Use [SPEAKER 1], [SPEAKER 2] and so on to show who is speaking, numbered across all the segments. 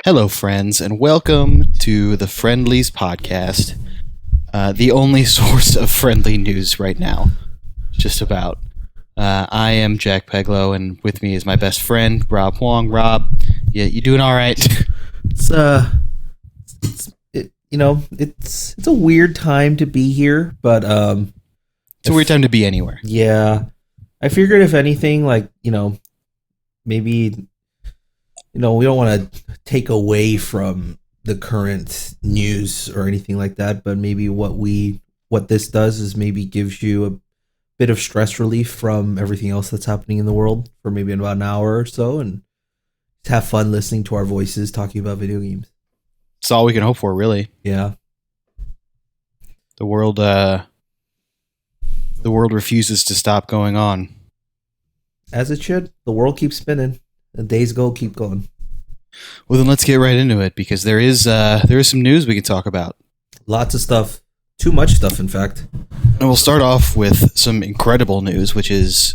[SPEAKER 1] Hello, friends, and welcome to the Friendlies podcast, the only source of friendly news right now, just about. I am Jack Peglow, and with me is my best friend, Rob Huang. Rob, you doing all right?
[SPEAKER 2] It's a weird time to be here, but
[SPEAKER 1] it's a weird time to be anywhere.
[SPEAKER 2] Yeah, I figured if anything, maybe. We don't want to take away from the current news or anything like that, but maybe what this does is maybe gives you a bit of stress relief from everything else that's happening in the world for maybe about an hour or so, and have fun listening to our voices talking about video games.
[SPEAKER 1] It's all we can hope for, really.
[SPEAKER 2] Yeah.
[SPEAKER 1] The world refuses to stop going on.
[SPEAKER 2] As it should. The world keeps spinning. The days keep going.
[SPEAKER 1] Well, then let's get right into it, because there is some news we can talk about.
[SPEAKER 2] Lots of stuff. Too much stuff, in fact.
[SPEAKER 1] And we'll start off with some incredible news, which is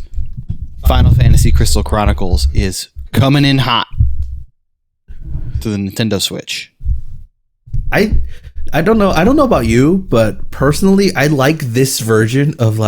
[SPEAKER 1] Final Fantasy Crystal Chronicles is coming in hot to the Nintendo Switch.
[SPEAKER 2] I don't know. I don't know about you, but personally, I like this version of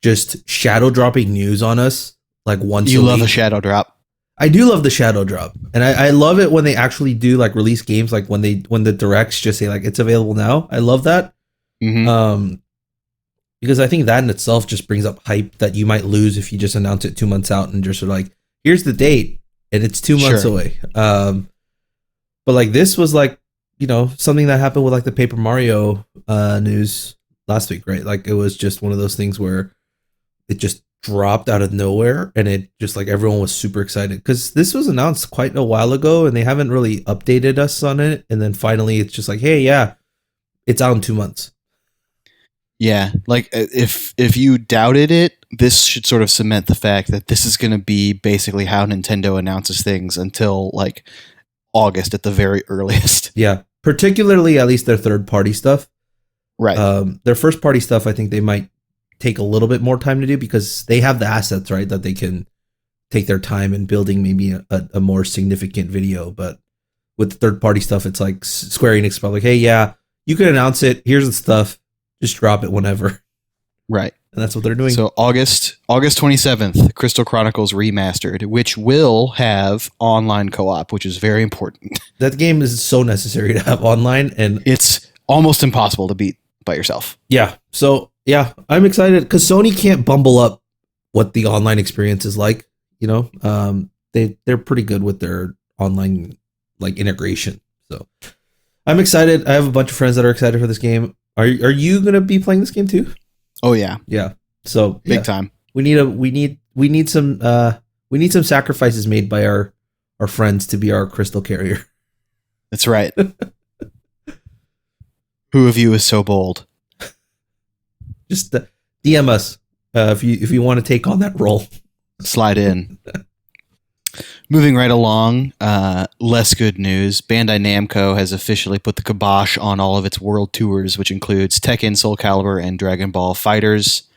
[SPEAKER 2] just shadow dropping news on us once a week.
[SPEAKER 1] You love a shadow drop.
[SPEAKER 2] I do love the shadow drop, and I love it when they actually do release games, when the directs just say it's available now. I love that, because I think that in itself just brings up hype that you might lose if you just announce it 2 months out and just are here's the date and it's 2 months away. But this was something that happened with the Paper Mario news last week, right? It was just one of those things where it just dropped out of nowhere, and it just everyone was super excited because this was announced quite a while ago and they haven't really updated us on it, and then finally it's just hey, yeah, it's out in 2 months.
[SPEAKER 1] Yeah, if you doubted it, this should sort of cement the fact that this is going to be basically how Nintendo announces things until August at the very earliest.
[SPEAKER 2] Yeah, particularly at least their third party stuff.
[SPEAKER 1] Right.
[SPEAKER 2] Their first party stuff, I think they might take a little bit more time to do because they have the assets, right, that they can take their time in building maybe a more significant video. But with the third party stuff, it's Square Enix probably hey, yeah, you can announce it, here's the stuff, just drop it whenever.
[SPEAKER 1] Right.
[SPEAKER 2] And that's what they're doing.
[SPEAKER 1] So August 27th, Crystal Chronicles Remastered, which will have online co-op, which is very important.
[SPEAKER 2] That game is so necessary to have online, and
[SPEAKER 1] it's almost impossible to beat by yourself.
[SPEAKER 2] Yeah. So yeah, I'm excited because Sony can't bumble up what the online experience is like. They're pretty good with their online integration. So I'm excited. I have a bunch of friends that are excited for this game. Are you gonna be playing this game too?
[SPEAKER 1] Oh yeah,
[SPEAKER 2] yeah. So
[SPEAKER 1] big time.
[SPEAKER 2] We need some sacrifices made by our friends to be our crystal carrier.
[SPEAKER 1] That's right. Who of you is so bold?
[SPEAKER 2] Just DM us if you want to take on that role.
[SPEAKER 1] Slide in. Moving right along, less good news. Bandai Namco has officially put the kibosh on all of its world tours, which includes Tekken, Soul Calibur, and Dragon Ball FighterZ.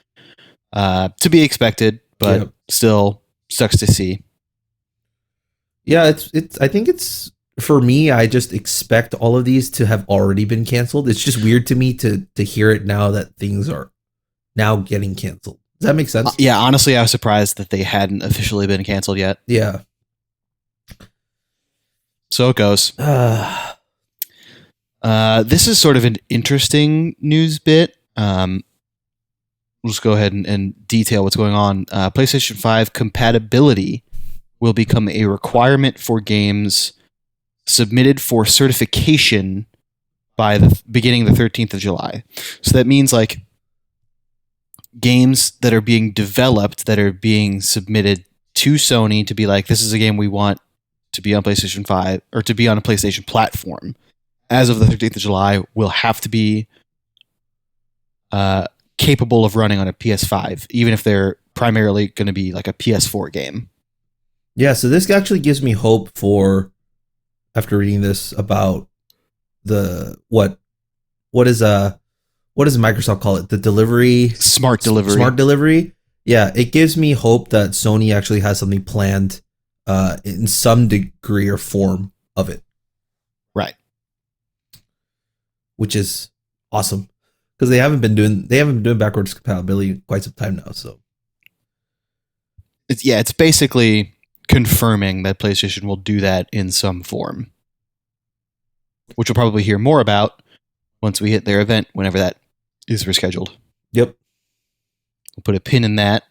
[SPEAKER 1] To be expected, but still sucks to see.
[SPEAKER 2] Yeah, it's. I think it's for me. I just expect all of these to have already been canceled. It's just weird to me to hear it now that things are now getting canceled. Does that make sense?
[SPEAKER 1] Yeah, honestly, I was surprised that they hadn't officially been canceled yet.
[SPEAKER 2] Yeah.
[SPEAKER 1] So it goes. This is sort of an interesting news bit. We'll just go ahead and detail what's going on. PlayStation 5 compatibility will become a requirement for games submitted for certification by the beginning the 13th of July. So that means like games that are being developed, that are being submitted to Sony to be like, this is a game we want to be on PlayStation 5 or to be on a PlayStation platform. As of the 13th of July, will have to be capable of running on a PS5, even if they're primarily going to be like a PS4 game.
[SPEAKER 2] Yeah, so this actually gives me hope for, after reading this, about the what does Microsoft call it? The delivery,
[SPEAKER 1] smart delivery.
[SPEAKER 2] Smart delivery. Yeah, it gives me hope that Sony actually has something planned in some degree or form of it.
[SPEAKER 1] Right.
[SPEAKER 2] Which is awesome, because they haven't been doing backwards compatibility quite some time now. So
[SPEAKER 1] it's basically confirming that PlayStation will do that in some form, which we'll probably hear more about once we hit their event, whenever that is rescheduled.
[SPEAKER 2] Yep.
[SPEAKER 1] We'll put a pin in that.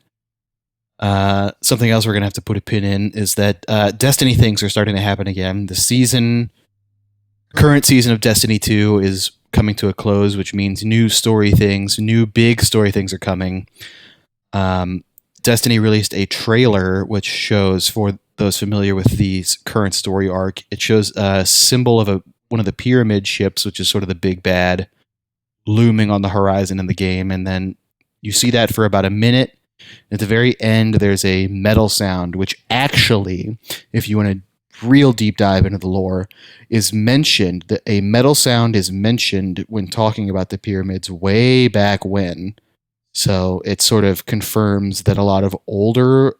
[SPEAKER 1] Something else we're going to have to put a pin in is that Destiny things are starting to happen again. The current season of Destiny 2 is coming to a close, which means new big story things are coming. Destiny released a trailer which shows, for those familiar with the current story arc, it shows a symbol of one of the pyramid ships, which is sort of the big bad looming on the horizon in the game, and then you see that for about a minute. At the very end, there's a metal sound, which actually, if you want to real deep dive into the lore, is mentioned. That a metal sound is mentioned when talking about the pyramids way back when. So it sort of confirms that a lot of older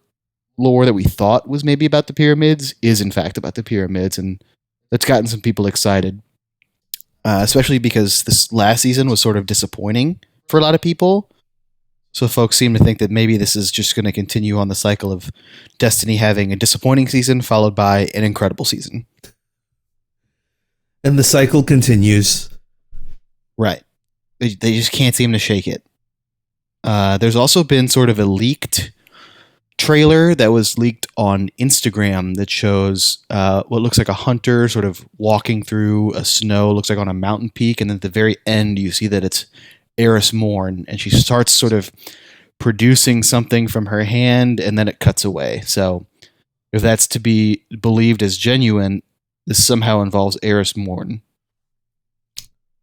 [SPEAKER 1] lore that we thought was maybe about the pyramids is in fact about the pyramids, and that's gotten some people excited. Especially because this last season was sort of disappointing for a lot of people. So folks seem to think that maybe this is just going to continue on the cycle of Destiny having a disappointing season followed by an incredible season.
[SPEAKER 2] And the cycle continues.
[SPEAKER 1] Right. They just can't seem to shake it. There's also been sort of a leaked trailer that was leaked on Instagram that shows what looks like a hunter sort of walking through a snow, looks like on a mountain peak, and then at the very end you see that it's Eris Morn, and she starts sort of producing something from her hand, and then it cuts away. So if that's to be believed as genuine, this somehow involves Eris Morn.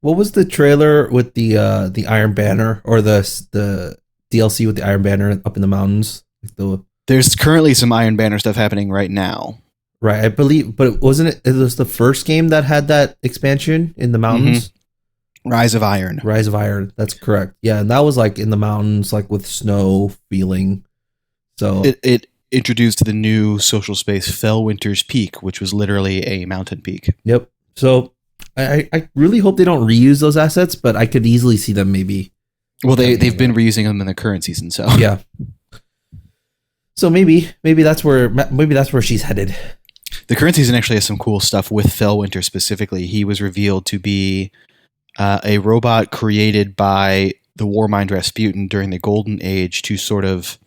[SPEAKER 2] What was the trailer with the Iron Banner, or the DLC with the Iron Banner up in the mountains?
[SPEAKER 1] There's currently some Iron Banner stuff happening right now.
[SPEAKER 2] Right, I believe, but it was the first game that had that expansion in the mountains? Mm-hmm. Rise of Iron. That's correct. Yeah, and that was like in the mountains, like with snow feeling. So
[SPEAKER 1] it introduced the new social space Fellwinter's Peak, which was literally a mountain peak.
[SPEAKER 2] Yep. So I really hope they don't reuse those assets, but I could easily see them maybe.
[SPEAKER 1] Well, they've been reusing them in the current season, so
[SPEAKER 2] yeah. So maybe that's where she's headed.
[SPEAKER 1] The current season actually has some cool stuff with Fellwinter specifically. He was revealed to be a robot created by the Warmind Rasputin during the Golden Age to sort of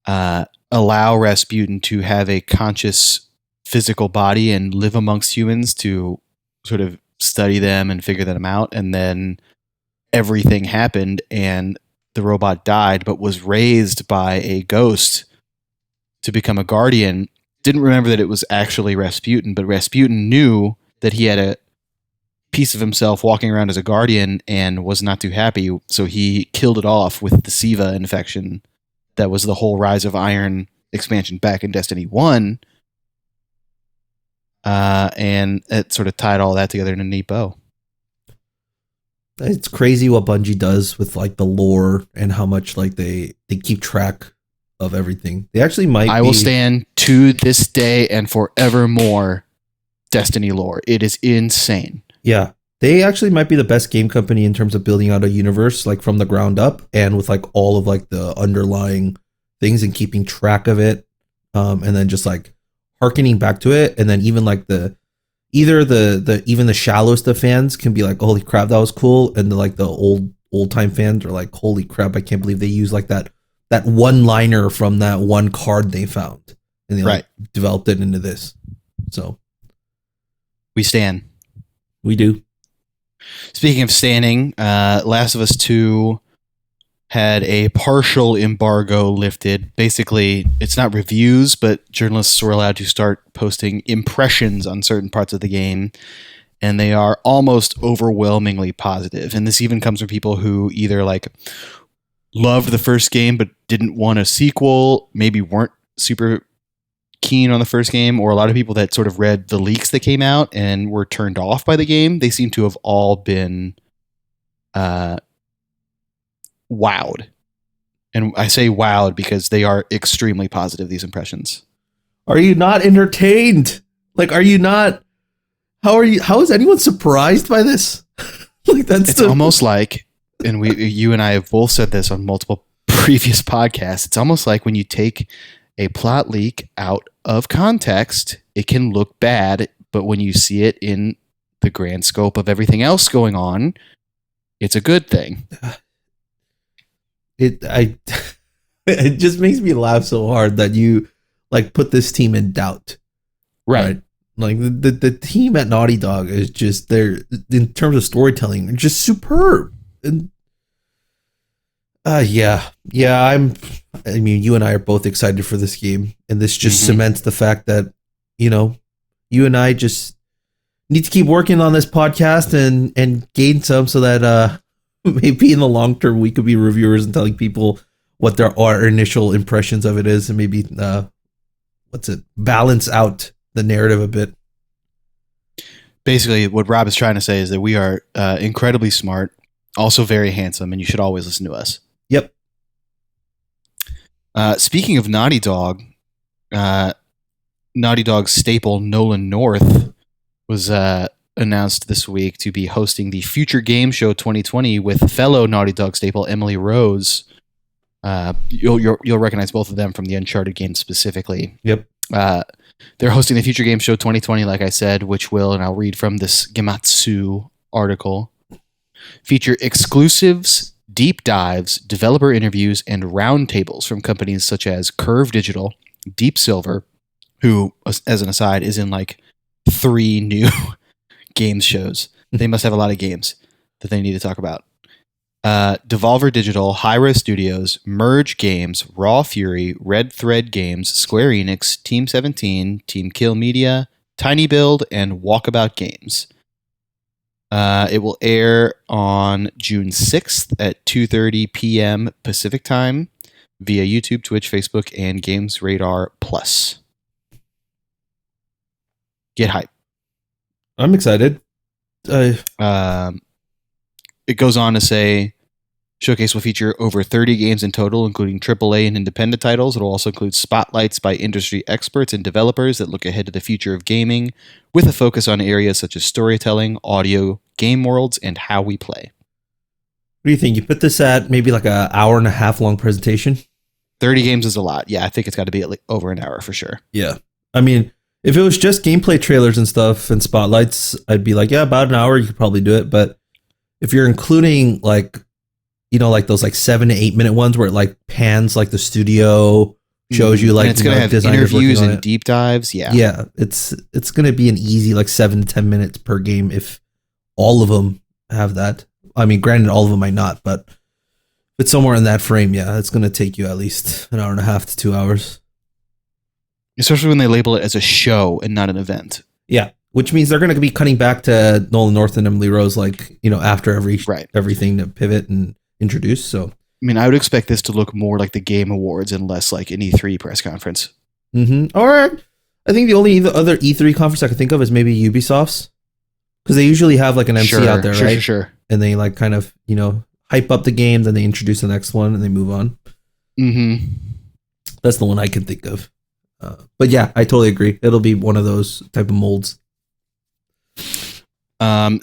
[SPEAKER 1] allow Rasputin to have a conscious physical body and live amongst humans, to sort of study them and figure them out. And then everything happened and the robot died, but was raised by a ghost to become a guardian. Didn't remember that it was actually Rasputin, but Rasputin knew that he had a piece of himself walking around as a guardian and was not too happy, so he killed it off with the SEGA infection. That was the whole Rise of Iron expansion back in Destiny 1. And it sort of tied all that together in a neat bow.
[SPEAKER 2] It's crazy what Bungie does with like the lore and how much like they keep track of everything. They actually might
[SPEAKER 1] I will stand to this day and forevermore Destiny lore. It is insane.
[SPEAKER 2] Yeah. They actually might be the best game company in terms of building out a universe like from the ground up, and with like all of like the underlying things and keeping track of it. And then just like hearkening back to it, and then even like even the shallowest of fans can be like, holy crap, that was cool, and like the old time fans are like, holy crap, I can't believe they used like that one liner from that one card they found, and they like developed it into this. So
[SPEAKER 1] we stand.
[SPEAKER 2] We do.
[SPEAKER 1] Speaking of standing, Last of Us 2 had a partial embargo lifted. Basically, it's not reviews, but journalists were allowed to start posting impressions on certain parts of the game, and they are almost overwhelmingly positive. And this even comes from people who either like loved the first game but didn't want a sequel, maybe weren't super keen on the first game, or a lot of people that sort of read the leaks that came out and were turned off by the game. They seem to have all been wowed. And I say wowed because they are extremely positive, these impressions.
[SPEAKER 2] Are you not entertained? Like, are you not? How is anyone surprised by this? Like, it's
[SPEAKER 1] almost like, and you and I have both said this on multiple previous podcasts, it's almost like when you take a plot leak out of context, it can look bad, but when you see it in the grand scope of everything else going on, it's a good thing.
[SPEAKER 2] It just makes me laugh so hard that you like put this team in doubt. Right? Like the team at Naughty Dog is just, they're, in terms of storytelling, they're just superb. And I mean, you and I are both excited for this game, and this just cements the fact that, you know, you and I just need to keep working on this podcast and gain some, so that maybe in the long term we could be reviewers and telling people what our initial impressions of it is, and maybe balance out the narrative a bit.
[SPEAKER 1] Basically, what Rob is trying to say is that we are incredibly smart, also very handsome, and you should always listen to us.
[SPEAKER 2] Yep.
[SPEAKER 1] Speaking of Naughty Dog, Naughty Dog's staple Nolan North was announced this week to be hosting the Future Game Show 2020 with fellow Naughty Dog staple Emily Rose. You'll recognize both of them from the Uncharted games specifically.
[SPEAKER 2] Yep.
[SPEAKER 1] They're hosting the Future Game Show 2020, like I said, which will, and I'll read from this Gematsu article, feature exclusives, deep dives, developer interviews, and roundtables from companies such as Curve Digital, Deep Silver, who, as an aside, is in like 3 new games shows. They must have a lot of games that they need to talk about. Devolver Digital, Hi-Res Studios, Merge Games, Raw Fury, Red Thread Games, Square Enix, Team 17, Team Kill Media, Tiny Build, and Walkabout Games. It will air on June 6th at 2:30 p.m. Pacific Time via YouTube, Twitch, Facebook, and Games Radar Plus. Get hype.
[SPEAKER 2] I'm excited.
[SPEAKER 1] It goes on to say, Showcase will feature over 30 games in total, including AAA and independent titles. It will also include spotlights by industry experts and developers that look ahead to the future of gaming, with a focus on areas such as storytelling, audio, game worlds, and how we play.
[SPEAKER 2] What do you think? You put this at maybe like an hour and a half long presentation?
[SPEAKER 1] 30 games is a lot. Yeah, I think it's got to be at like over an hour for sure.
[SPEAKER 2] Yeah. I mean, if it was just gameplay trailers and stuff and spotlights, I'd be like, yeah, about an hour, you could probably do it. But if you're including like, you know, like those like 7 to 8 minute ones where it like pans like the studio, shows you like,
[SPEAKER 1] and it's going to have interviews and deep dives. Yeah.
[SPEAKER 2] It's going to be an easy like 7 to 10 minutes per game if all of them have that. I mean, granted, all of them might not, but if it's somewhere in that frame, yeah, it's going to take you at least an hour and a half to 2 hours.
[SPEAKER 1] Especially when they label it as a show and not an event.
[SPEAKER 2] Yeah, which means they're going to be cutting back to Nolan North and Emily Rose, like, you know, after everything to pivot and introduce. So,
[SPEAKER 1] I mean, I would expect this to look more like the Game Awards and less like an E3 press conference.
[SPEAKER 2] Mm-hmm. Or I think the other E3 conference I can think of is maybe Ubisoft's, because they usually have like an MC out there, right?
[SPEAKER 1] Sure.
[SPEAKER 2] And they like kind of, you know, hype up the game, then they introduce the next one and they move on.
[SPEAKER 1] Mm-hmm.
[SPEAKER 2] That's the one I can think of. But yeah, I totally agree. It'll be one of those type of molds.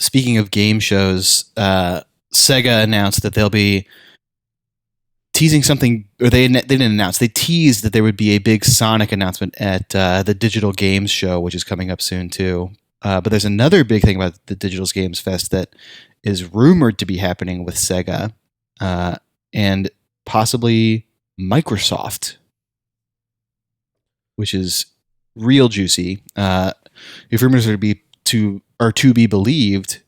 [SPEAKER 1] Speaking of game shows, Sega announced that they'll be teasing something, or they didn't announce. They teased that there would be a big Sonic announcement at the Digital Games Show, which is coming up soon too. But there's another big thing about the Digital Games Fest that is rumored to be happening with Sega and possibly Microsoft, which is real juicy. If rumors are to be believed,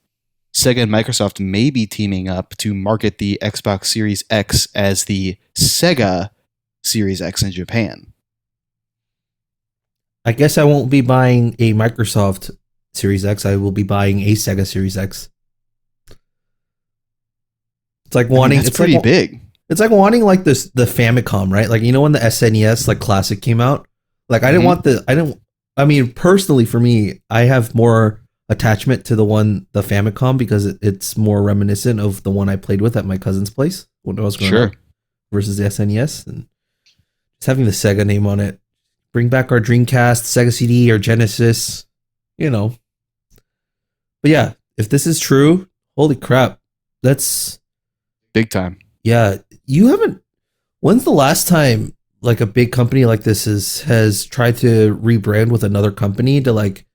[SPEAKER 1] Sega and Microsoft may be teaming up to market the Xbox Series X as the Sega Series X in Japan.
[SPEAKER 2] I guess I won't be buying a Microsoft Series X. I will be buying a Sega Series X. It's like wanting.
[SPEAKER 1] It's pretty big.
[SPEAKER 2] It's like wanting like the Famicom, right? Like, you know, when the SNES like classic came out, like I didn't want I mean, personally for me, I have more attachment to the Famicom because it's more reminiscent of the one I played with at my cousin's place when I was growing up versus the SNES, and just having the Sega name on it. Bring back our Dreamcast, Sega CD, or Genesis, you know. But yeah, if this is true, holy crap, that's
[SPEAKER 1] big time.
[SPEAKER 2] Yeah, you haven't. When's the last time like a big company like this has tried to rebrand with another company to like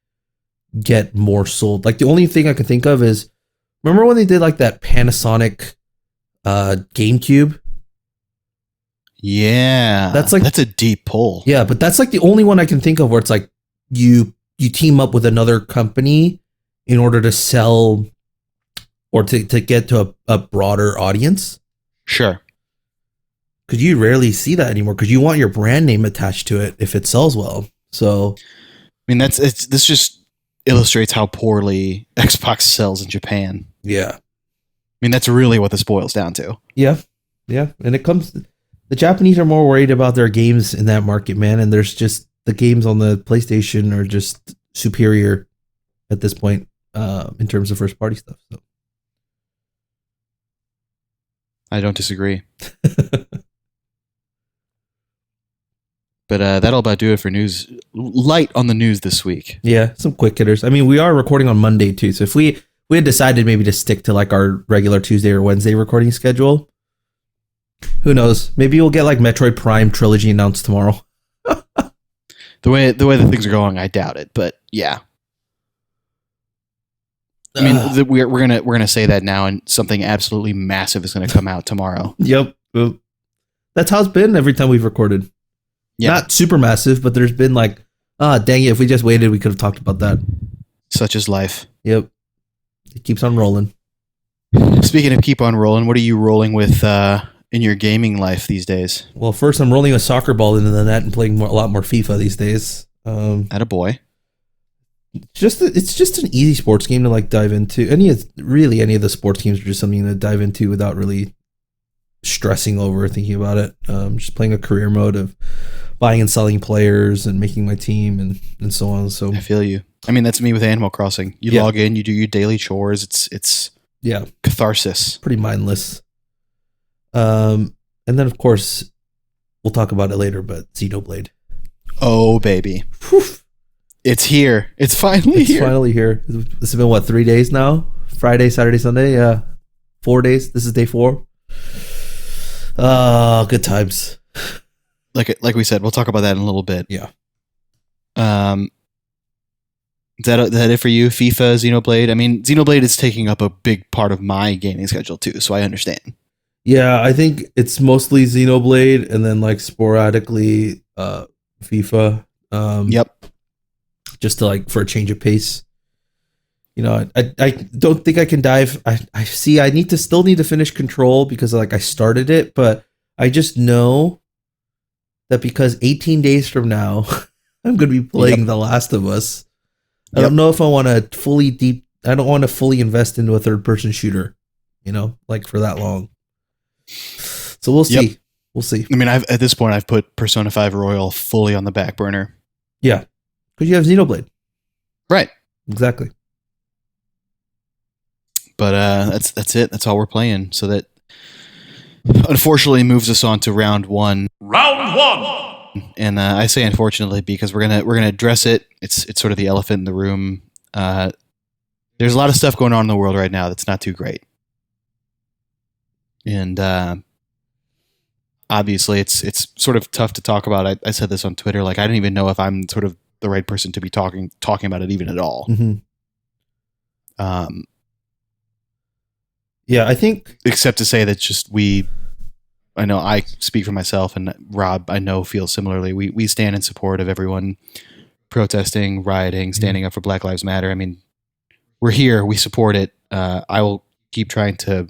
[SPEAKER 2] get more sold? Like the only thing I can think of is, remember when they did like that Panasonic GameCube?
[SPEAKER 1] Yeah, that's a deep pull.
[SPEAKER 2] Yeah, but that's like the only one I can think of where it's like you team up with another company in order to sell or to get to a broader audience.
[SPEAKER 1] Sure.
[SPEAKER 2] Because you rarely see that anymore because you want your brand name attached to it if it sells well. So,
[SPEAKER 1] I mean, this just illustrates how poorly Xbox sells in Japan.
[SPEAKER 2] Yeah.
[SPEAKER 1] I mean, that's really what this boils down to.
[SPEAKER 2] Yeah. Yeah. And the Japanese are more worried about their games in that market, man. And there's just the games on the PlayStation are just superior at this point in terms of first party stuff. So.
[SPEAKER 1] I don't disagree. But that'll about do it for news. Light on the news this week.
[SPEAKER 2] Yeah, some quick hitters. I mean, we are recording on Monday too, so if we had decided maybe to stick to like our regular Tuesday or Wednesday recording schedule, who knows? Maybe we'll get like Metroid Prime Trilogy announced tomorrow.
[SPEAKER 1] The way that things are going, I doubt it. But yeah, I mean, we're gonna say that now, and something absolutely massive is gonna come out tomorrow.
[SPEAKER 2] Yep, that's how it's been every time we've recorded. Yeah. Not super massive, but there's been like, dang it, if we just waited, we could have talked about that.
[SPEAKER 1] Such is life.
[SPEAKER 2] Yep. It keeps on rolling.
[SPEAKER 1] Speaking of keep on rolling, what are you rolling with in your gaming life these days?
[SPEAKER 2] Well, first, I'm rolling a soccer ball into the net and playing a lot more FIFA these days.
[SPEAKER 1] Attaboy.
[SPEAKER 2] It's just an easy sports game to like dive into. Any of the sports games are just something to dive into without really stressing over thinking about it. Just playing a career mode of buying and selling players and making my team and so on. So
[SPEAKER 1] I feel you. I mean, that's me with Animal Crossing. You log in, you do your daily chores. It's catharsis.
[SPEAKER 2] Pretty mindless. And then of course we'll talk about it later, but Xenoblade.
[SPEAKER 1] Oh baby. Whew. It's here. It's finally
[SPEAKER 2] here. This has been what, 3 days now? Friday, Saturday, Sunday. Yeah. 4 days. This is day 4. Good times.
[SPEAKER 1] Like we said, we'll talk about that in a little bit.
[SPEAKER 2] Yeah.
[SPEAKER 1] Is that it for you? FIFA, Xenoblade? I mean, Xenoblade is taking up a big part of my gaming schedule too, so I understand.
[SPEAKER 2] Yeah, I think it's mostly Xenoblade and then like sporadically FIFA.
[SPEAKER 1] Yep.
[SPEAKER 2] Just to like for a change of pace. You know, I don't think I can dive. I still need to finish Control because like I started it, but I just know that because 18 days from now I'm going to be playing The Last of Us. I don't know if I want to I don't want to fully invest into a third person shooter, you know, like for that long. So we'll see. We'll see.
[SPEAKER 1] I mean, at this point I've put Persona 5 Royal fully on the back burner.
[SPEAKER 2] Yeah. Because you have Xenoblade.
[SPEAKER 1] Right.
[SPEAKER 2] Exactly.
[SPEAKER 1] But that's it. That's all we're playing. So that unfortunately moves us on to round 1.
[SPEAKER 3] Round 1.
[SPEAKER 1] And I say unfortunately because we're gonna address it. It's sort of the elephant in the room. There's a lot of stuff going on in the world right now that's not too great. And obviously it's sort of tough to talk about. I said this on Twitter. Like I don't even know if I'm sort of the right person to be talking about it even at all.
[SPEAKER 2] Mm-hmm. Yeah, I think
[SPEAKER 1] except to say that just I know I speak for myself and Rob I know feels similarly. We stand in support of everyone protesting, rioting, standing up for Black Lives Matter. I mean, we're here, we support it. I will keep trying to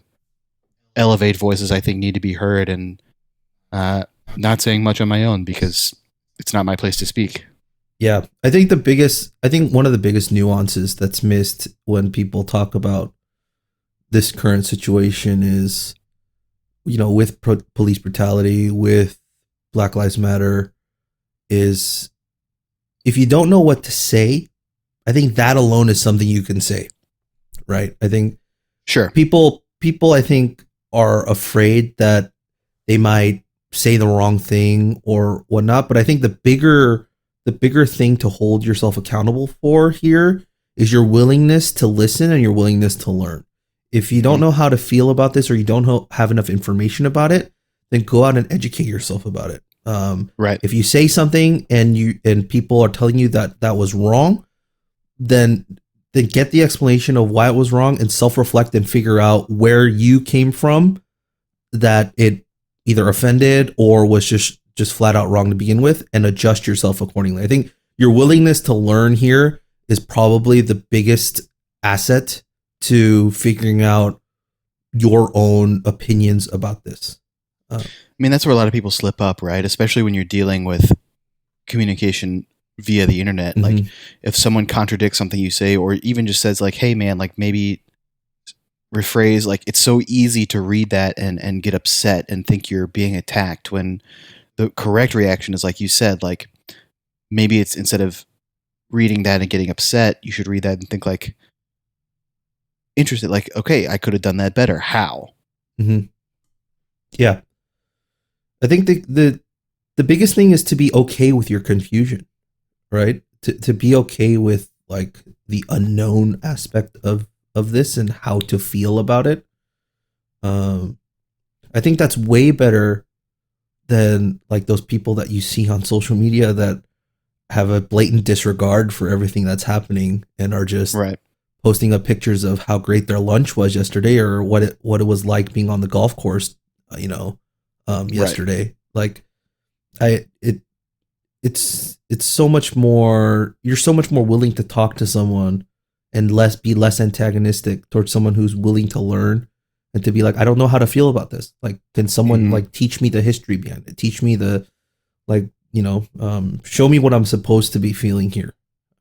[SPEAKER 1] elevate voices I think need to be heard, and not saying much on my own because it's not my place to speak.
[SPEAKER 2] Yeah, I think one of the biggest nuances that's missed when people talk about this current situation is, with police brutality, with Black Lives Matter, is if you don't know what to say, I think that alone is something you can say, right? I think
[SPEAKER 1] Sure.
[SPEAKER 2] people I think are afraid that they might say the wrong thing or whatnot, but I think the bigger thing to hold yourself accountable for here is your willingness to listen and your willingness to learn. If you don't know how to feel about this or you don't have enough information about it, then go out and educate yourself about it.
[SPEAKER 1] Right.
[SPEAKER 2] If you say something and people are telling you that was wrong, then get the explanation of why it was wrong and self-reflect and figure out where you came from that it either offended or was just flat out wrong to begin with, and adjust yourself accordingly. I think your willingness to learn here is probably the biggest asset to figuring out your own opinions about this.
[SPEAKER 1] I mean, that's where a lot of people slip up, right? Especially when you're dealing with communication via the internet.
[SPEAKER 2] Mm-hmm.
[SPEAKER 1] Like if someone contradicts something you say, or even just says like, hey man, like maybe rephrase, like it's so easy to read that and get upset and think you're being attacked, when the correct reaction is, like you said, like maybe it's, instead of reading that and getting upset, you should read that and think like, interested, like, okay, I could have done that better. How?
[SPEAKER 2] Mm-hmm. Yeah. I think the biggest thing is to be okay with your confusion, right? To be okay with like the unknown aspect of this and how to feel about it. I think that's way better than like those people that you see on social media that have a blatant disregard for everything that's happening and are just posting up pictures of how great their lunch was yesterday or what it was like being on the golf course, yesterday. Like it's so much more, you're so much more willing to talk to someone and be less antagonistic towards someone who's willing to learn and to be like, I don't know how to feel about this. Like, can someone like teach me the history behind it? Teach me the, show me what I'm supposed to be feeling here.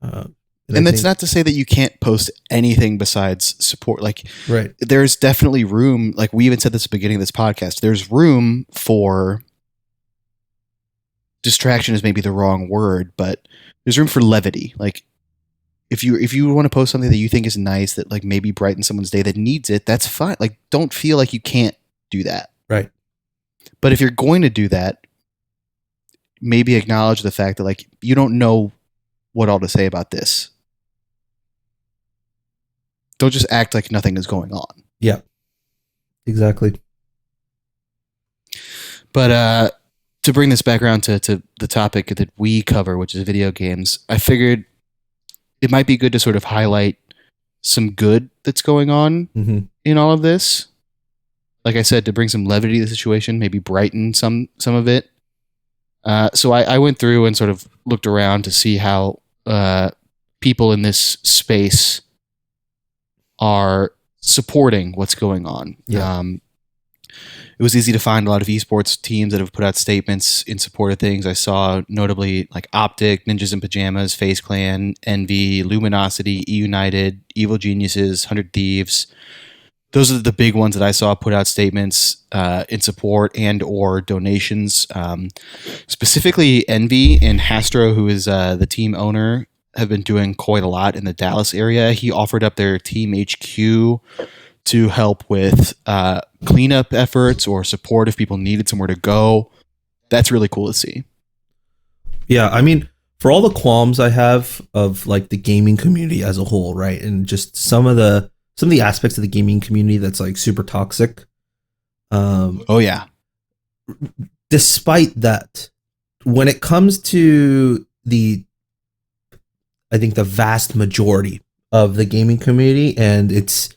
[SPEAKER 1] And that's not to say that you can't post anything besides support. Like,
[SPEAKER 2] right.
[SPEAKER 1] There's definitely room. Like we even said this at the beginning of this podcast, there's room for distraction is maybe the wrong word, but there's room for levity. Like if you want to post something that you think is nice, that like maybe brightens someone's day that needs it, that's fine. Like don't feel like you can't do that.
[SPEAKER 2] Right.
[SPEAKER 1] But if you're going to do that, maybe acknowledge the fact that like you don't know what all to say about this. Don't just act like nothing is going on.
[SPEAKER 2] Yeah, exactly.
[SPEAKER 1] But to bring this back around to the topic that we cover, which is video games, I figured it might be good to sort of highlight some good that's going on in all of this. Like I said, to bring some levity to the situation, maybe brighten some of it. So I went through and sort of looked around to see how people in this space are supporting what's going on.
[SPEAKER 2] Yeah.
[SPEAKER 1] It was easy to find a lot of esports teams that have put out statements in support of things. I saw notably like Optic, Ninjas in Pajamas, FaZe Clan, Envy, Luminosity, E United, Evil Geniuses, 100 Thieves. Those are the big ones that I saw put out statements in support and or donations. Specifically, Envy and Hastro, who is the team owner, have been doing quite a lot in the Dallas area. He offered up their team HQ to help with cleanup efforts or support if people needed somewhere to go. That's really cool to see.
[SPEAKER 2] Yeah, I mean, for all the qualms I have of like the gaming community as a whole, right, and just some of the aspects of the gaming community that's like super toxic.
[SPEAKER 1] Oh yeah.
[SPEAKER 2] Despite that, when it comes to I think the vast majority of the gaming community and its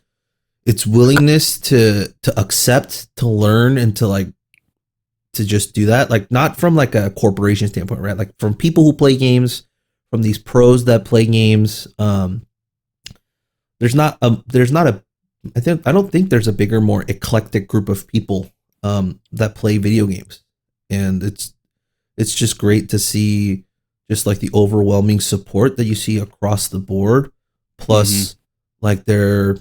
[SPEAKER 2] willingness to accept, to learn, and to just do that, like not from like a corporation standpoint, right? Like from people who play games, from these pros that play games, there's not a I don't think there's a bigger, more eclectic group of people that play video games, and it's just great to see just like the overwhelming support that you see across the board, plus like their,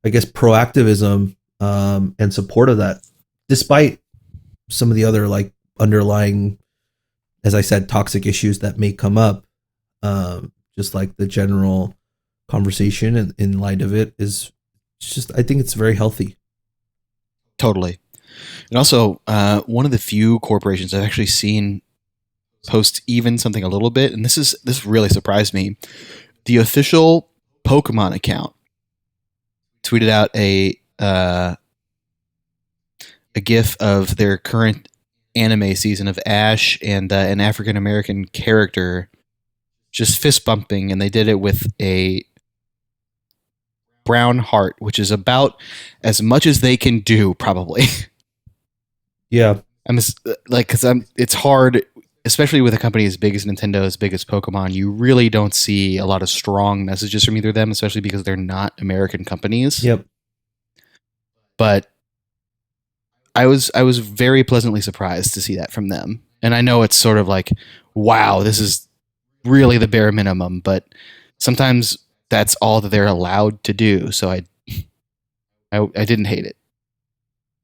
[SPEAKER 2] I guess, proactivism and support of that, despite some of the other like underlying, as I said, toxic issues that may come up. Just like the general conversation in light of it is just, I think it's very healthy.
[SPEAKER 1] Totally. And also, one of the few corporations I've actually seen post even something a little bit, and this really surprised me. The official Pokemon account tweeted out a GIF of their current anime season of Ash and an African American character just fist bumping, and they did it with a brown heart, which is about as much as they can do, probably.
[SPEAKER 2] Yeah,
[SPEAKER 1] it's hard, especially with a company as big as Nintendo, as big as Pokemon. You really don't see a lot of strong messages from either of them, especially because they're not American companies.
[SPEAKER 2] Yep.
[SPEAKER 1] But I was very pleasantly surprised to see that from them, and I know it's sort of like, wow, this is really the bare minimum, but sometimes that's all that they're allowed to do. So I didn't hate it.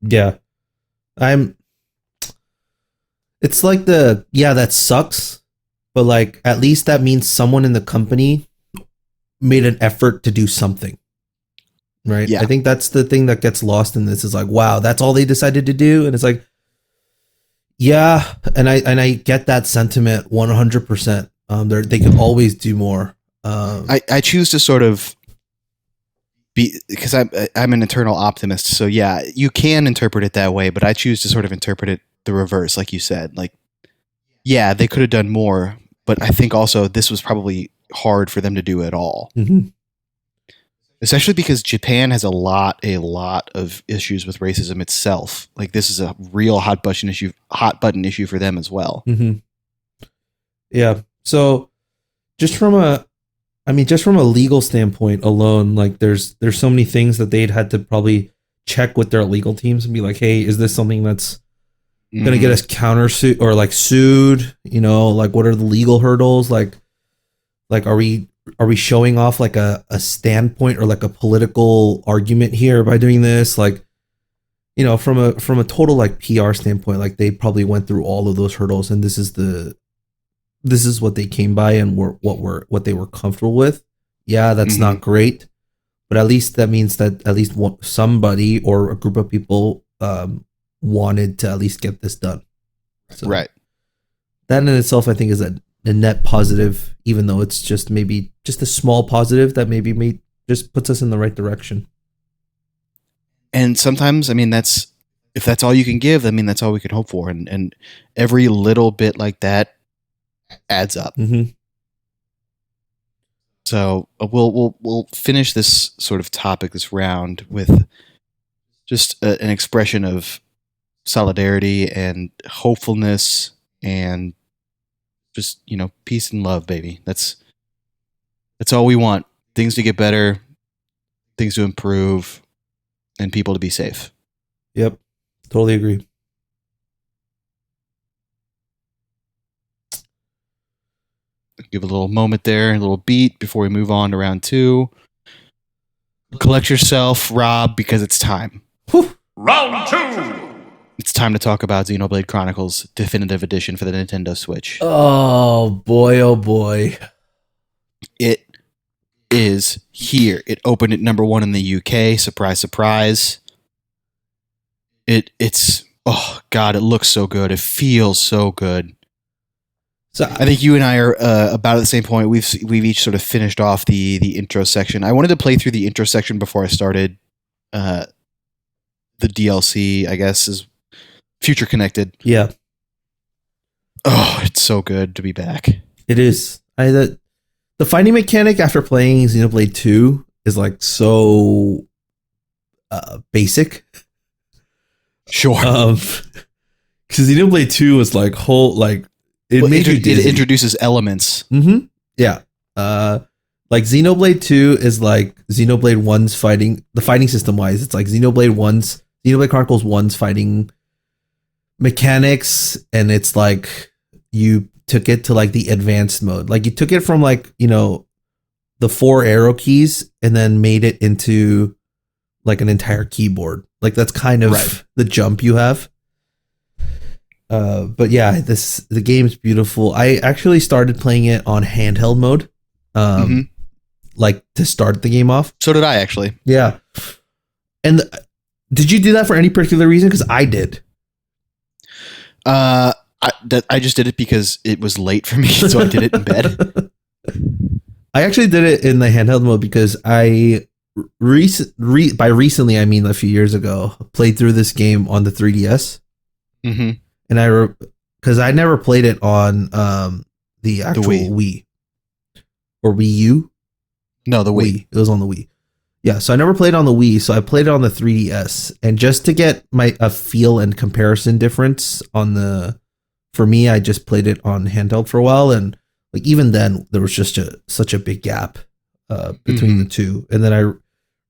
[SPEAKER 2] Yeah. It's like that sucks, but like at least that means someone in the company made an effort to do something. Right?
[SPEAKER 1] Yeah.
[SPEAKER 2] I think that's the thing that gets lost in this, is like, wow, that's all they decided to do. And it's like, yeah, and I get that sentiment 100%. They can always do more.
[SPEAKER 1] I choose to sort of be, because I'm an eternal optimist. So yeah, you can interpret it that way, but I choose to sort of interpret it the reverse, like you said. Like, yeah, they could have done more, but I think also this was probably hard for them to do at all.
[SPEAKER 2] Mm-hmm.
[SPEAKER 1] Especially because Japan has a lot of issues with racism itself. Like, this is a real hot button issue for them as well.
[SPEAKER 2] Mm-hmm. Yeah. So just from a legal standpoint alone, like there's so many things that they'd had to probably check with their legal teams and be like, hey, is this something that's going to get us countersued or like sued? You know, like what are the legal hurdles? Like are we showing off like a standpoint or like a political argument here by doing this? Like, you know, from a total like PR standpoint, like they probably went through all of those hurdles, and this is what they came by and what they were comfortable with. Yeah, that's not great, but at least that means that at least somebody or a group of people wanted to at least get this done. So
[SPEAKER 1] right.
[SPEAKER 2] That in itself, I think, is a net positive, even though it's just maybe just a small positive that maybe just puts us in the right direction.
[SPEAKER 1] And sometimes, I mean, if that's all you can give, I mean, that's all we can hope for. And every little bit like that adds up.
[SPEAKER 2] Mm-hmm.
[SPEAKER 1] So we'll finish this sort of topic, this round, with just an expression of solidarity and hopefulness and just, you know, peace and love, baby. That's all we want. Things to get better, things to improve, and people to be safe.
[SPEAKER 2] Yep. Totally agree.
[SPEAKER 1] Give a little moment there, a little beat before we move on to round 2. Collect yourself, Rob, because it's time.
[SPEAKER 2] Whew.
[SPEAKER 3] Round 2.
[SPEAKER 1] It's time to talk about Xenoblade Chronicles Definitive Edition for the Nintendo Switch.
[SPEAKER 2] Oh boy, oh boy.
[SPEAKER 1] It is here. It opened at number 1 in the UK. Surprise, surprise. It's oh god, it looks so good. It feels so good.
[SPEAKER 2] So
[SPEAKER 1] I think you and I are about at the same point. We've each sort of finished off the intro section. I wanted to play through the intro section before I started the DLC, I guess, is Future Connected.
[SPEAKER 2] Yeah.
[SPEAKER 1] Oh, it's so good to be back.
[SPEAKER 2] It is. The fighting mechanic after playing Xenoblade 2 is like so basic.
[SPEAKER 1] Sure.
[SPEAKER 2] Because Xenoblade 2 was like whole like it
[SPEAKER 1] Well,
[SPEAKER 2] made you dizzy.
[SPEAKER 1] It introduces elements.
[SPEAKER 2] Mm-hmm. Yeah. Like Xenoblade 2 is like Xenoblade 1's the fighting system wise. It's like Xenoblade Chronicles 1's fighting mechanics, and it's like you took it to like the advanced mode. Like you took it from like, the 4 arrow keys and then made it into like an entire keyboard. Like that's kind of the jump you have. But yeah, the game's beautiful. I actually started playing it on handheld mode. Like to start the game off.
[SPEAKER 1] So did I actually.
[SPEAKER 2] Yeah. And did you do that for any particular reason? Because I did.
[SPEAKER 1] I just did it because it was late for me, so I did it in bed.
[SPEAKER 2] I actually did it in the handheld mode because I by recently I mean a few years ago played through this game on the 3DS.
[SPEAKER 1] Mm-hmm.
[SPEAKER 2] And because I never played it on the actual Wii or Wii U.
[SPEAKER 1] No, the Wii.
[SPEAKER 2] It was on the Wii. Yeah, so I never played on the Wii, so I played it on the 3DS, and just to get a feel and comparison difference for me, I just played it on handheld for a while, and like even then there was just such a big gap between the two, and then I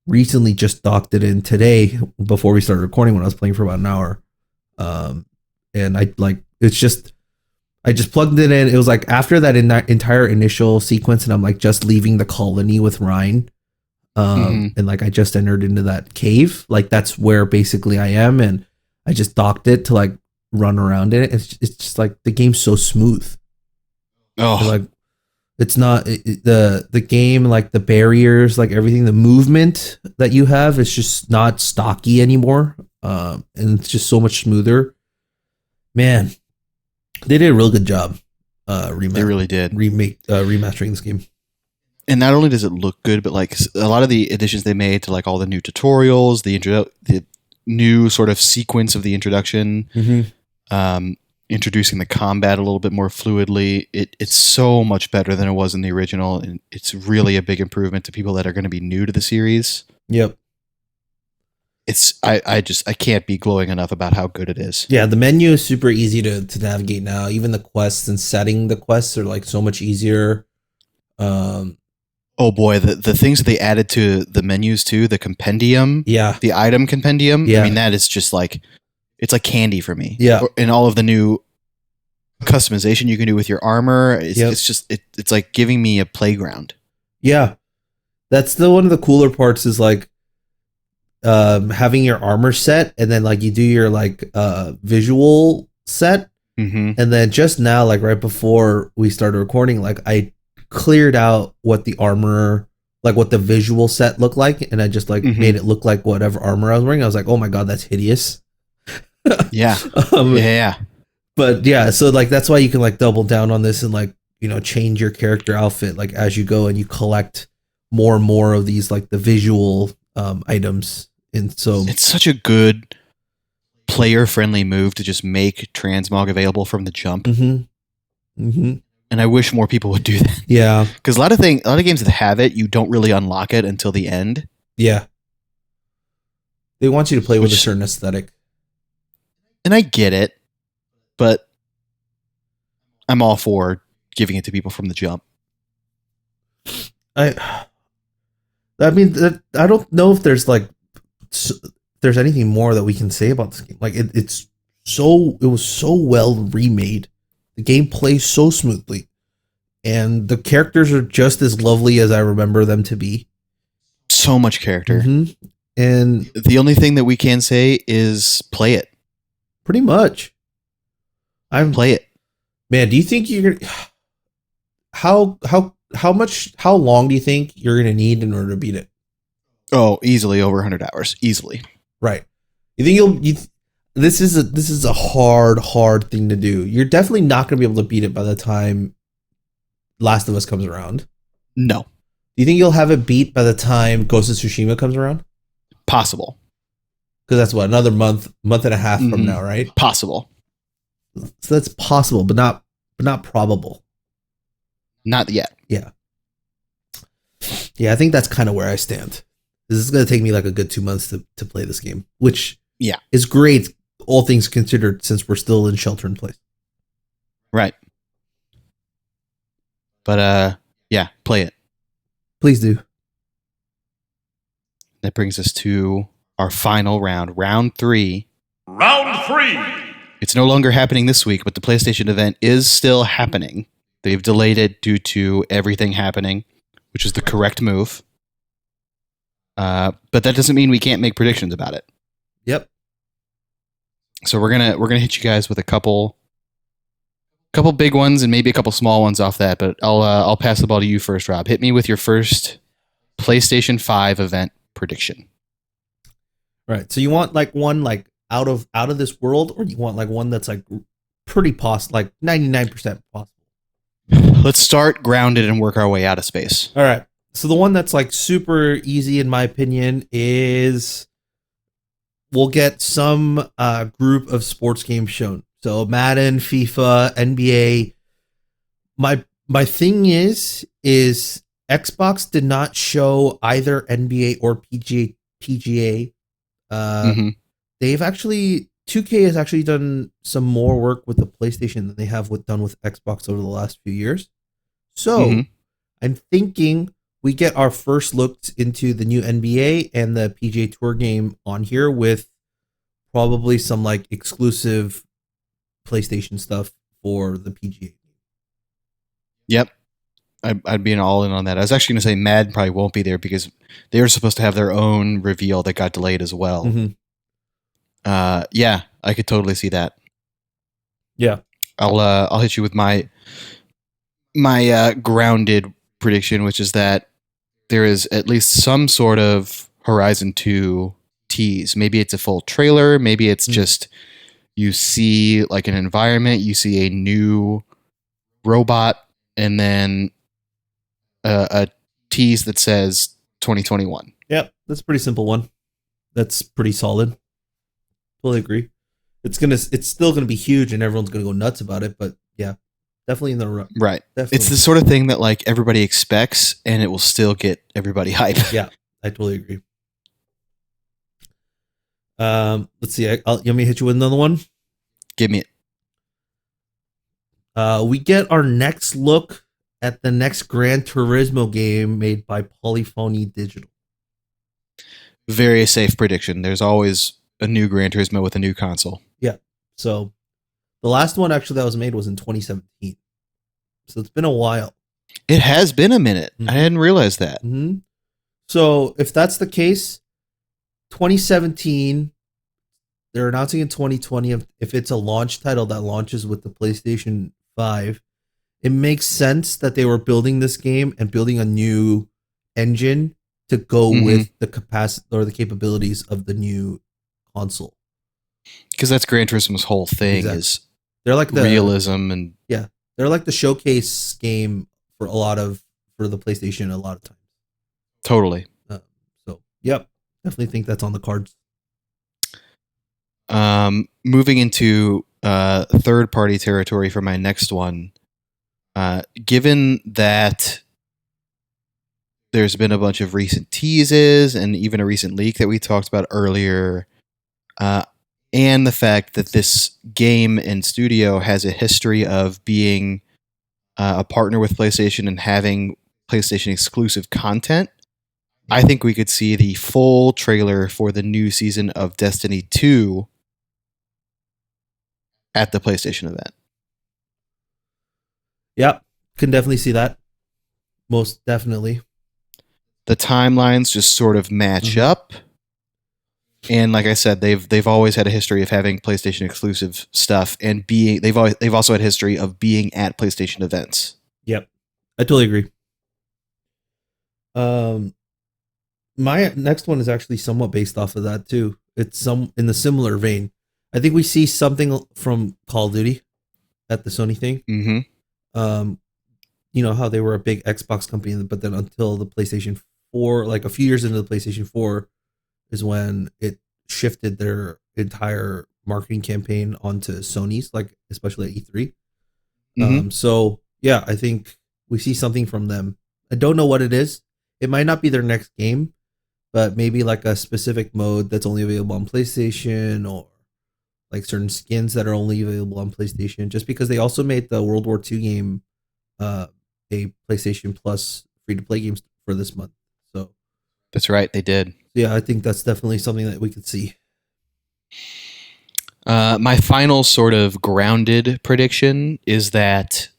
[SPEAKER 2] recently just docked it in today before we started recording when I was playing for about an hour, and I just plugged it in. It was like after that entire initial sequence, and I'm like just leaving the colony with Ryan. And like I just entered into that cave. Like that's where basically I am, and I just docked it to like run around in it. It's just like the game's so smooth.
[SPEAKER 1] Oh,
[SPEAKER 2] like it's not the game, like the barriers, like everything, the movement that you have is just not stocky anymore. And it's just so much smoother. Man, they did a real good job.
[SPEAKER 1] They really did
[SPEAKER 2] remastering this game.
[SPEAKER 1] And not only does it look good, but like a lot of the additions they made to like all the new tutorials, the new sort of sequence of the introduction, introducing the combat a little bit more fluidly. It's so much better than it was in the original, and it's really a big improvement to people that are going to be new to the series.
[SPEAKER 2] Yep.
[SPEAKER 1] I can't be glowing enough about how good it is.
[SPEAKER 2] Yeah, the menu is super easy to navigate now. Even the quests and setting the quests are like so much easier.
[SPEAKER 1] Oh boy, the things that they added to the menus too, the compendium, the item compendium. I mean, that is just like, it's like candy for me.
[SPEAKER 2] Yeah,
[SPEAKER 1] and all of the new customization you can do with your armor, it's like giving me a playground. Yeah,
[SPEAKER 2] that's one of the cooler parts is like having your armor set, and then like you do your like visual set, and then just now, like right before we started recording, like I cleared out what the armor, like what the visual set looked like, and I just like made it look like whatever armor I was wearing. I was like, oh my god, that's hideous.
[SPEAKER 1] Yeah.
[SPEAKER 2] But yeah, so like that's why you can like double down on this and like, change your character outfit like as you go, and you collect more and more of these like the visual items. And so
[SPEAKER 1] it's such a good player friendly move to just make transmog available from the jump. And I wish more people would do that.
[SPEAKER 2] Yeah,
[SPEAKER 1] because a lot of games that have it, you don't really unlock it until the end.
[SPEAKER 2] Yeah, they want you to play with a certain aesthetic, and
[SPEAKER 1] I get it, but I'm all for giving it to people from the jump.
[SPEAKER 2] I mean, I don't know if there's anything more that we can say about this game. Like it was so well remade. The game plays so smoothly, and the characters are just as lovely as I remember them to be.
[SPEAKER 1] So much character.
[SPEAKER 2] And
[SPEAKER 1] the only thing that we can say is play it.
[SPEAKER 2] Pretty much.
[SPEAKER 1] Play it.
[SPEAKER 2] Man, do you think you're going to... How long do you think you're going to need in order to beat it?
[SPEAKER 1] Oh, easily over 100 hours. Easily.
[SPEAKER 2] Right. You think This is a hard thing to do. You're definitely not going to be able to beat it by the time Last of Us comes around.
[SPEAKER 1] No.
[SPEAKER 2] Do you think you'll have it beat by the time Ghost of Tsushima comes around?
[SPEAKER 1] Possible.
[SPEAKER 2] Because that's what, another month and a half from now, right?
[SPEAKER 1] Possible.
[SPEAKER 2] So that's possible, but not probable.
[SPEAKER 1] Not yet.
[SPEAKER 2] Yeah. Yeah, I think that's kind of where I stand. This is going to take me like a good 2 months to play this game, which is great. All things considered, since we're still in shelter in place.
[SPEAKER 1] Right. But, play it.
[SPEAKER 2] Please do.
[SPEAKER 1] That brings us to our final round, round 3.
[SPEAKER 3] Round 3.
[SPEAKER 1] It's no longer happening this week, but the PlayStation event is still happening. They've delayed it due to everything happening, which is the correct move. But that doesn't mean we can't make predictions about it.
[SPEAKER 2] Yep.
[SPEAKER 1] So we're gonna hit you guys with a couple big ones and maybe a couple small ones off that. But I'll pass the ball to you first, Rob. Hit me with your first PlayStation 5 event prediction.
[SPEAKER 2] Right. So you want like one like out of this world, or you want like one that's like pretty like 99% possible?
[SPEAKER 1] Let's start grounded and work our way out of space.
[SPEAKER 2] All right. So the one that's like super easy in my opinion is we'll get some group of sports games shown. So Madden, FIFA, NBA. My thing is Xbox did not show either NBA or PGA. They've actually 2K has actually done some more work with the PlayStation than they have done with Xbox over the last few years. So I'm thinking we get our first looks into the new NBA and the PGA Tour game on here with probably some like exclusive PlayStation stuff for the PGA.
[SPEAKER 1] Yep. I'd be all in on that. I was actually going to say Madden probably won't be there because they were supposed to have their own reveal that got delayed as well. Yeah, I could totally see that.
[SPEAKER 2] Yeah.
[SPEAKER 1] I'll hit you with my grounded prediction, which is that there is at least some sort of Horizon 2 tease. Maybe it's a full trailer. Maybe it's just you see like an environment, you see a new robot, and then a tease that says 2021.
[SPEAKER 2] Yep, that's a pretty simple one. That's pretty solid. Totally agree. It's still gonna be huge, and everyone's gonna go nuts about it. But yeah, definitely in the
[SPEAKER 1] right.
[SPEAKER 2] Definitely.
[SPEAKER 1] It's the sort of thing that like everybody expects, and it will still get everybody hyped.
[SPEAKER 2] Yeah, I totally agree. Let's see. You want me to hit you with another one?
[SPEAKER 1] Give me it.
[SPEAKER 2] We get our next look at the next Gran Turismo game made by Polyphony Digital.
[SPEAKER 1] Very safe prediction. There's always a new Gran Turismo with a new console.
[SPEAKER 2] Yeah. So the last one actually that was made was in 2017. So it's been a while.
[SPEAKER 1] It has been a minute. I hadn't realized that.
[SPEAKER 2] So if that's the case, 2017, they're announcing in 2020 if it's a launch title that launches with the PlayStation 5, it makes sense that they were building this game and building a new engine to go with the capacity or the capabilities of the new console.
[SPEAKER 1] Because that's Gran Turismo's whole thing is
[SPEAKER 2] they're like the
[SPEAKER 1] realism and
[SPEAKER 2] they're like the showcase game for the PlayStation a lot of times.
[SPEAKER 1] Totally.
[SPEAKER 2] So yep, definitely think that's on the cards.
[SPEAKER 1] Moving into third party territory for my next one. Given that there's been a bunch of recent teases and even a recent leak that we talked about earlier, and the fact that this game and studio has a history of being a partner with PlayStation and having PlayStation exclusive content, I think we could see the full trailer for the new season of Destiny 2 at the PlayStation event.
[SPEAKER 2] Yep, can definitely see that. Most definitely. The
[SPEAKER 1] timelines just sort of match up. And like I said, they've always had a history of having PlayStation exclusive stuff and they've also had a history of being at PlayStation events.
[SPEAKER 2] Yep. I totally agree. My next one is actually somewhat based off of that too. It's in the similar vein. I think we see something from Call of Duty at the Sony thing. You know how they were a big Xbox company, but then until the PlayStation 4, like a few years into the PlayStation 4, is when it shifted their entire marketing campaign onto Sony's, like especially at E3. So yeah, I think we see something from them. I don't know what it is. It might not be their next game, but maybe like a specific mode that's only available on PlayStation, or like certain skins that are only available on PlayStation. Just because they also made the World War II game a PlayStation Plus free to play game for this month. So
[SPEAKER 1] That's right, they did.
[SPEAKER 2] yeah, I think that's definitely something that we could see.
[SPEAKER 1] My final sort of grounded prediction is that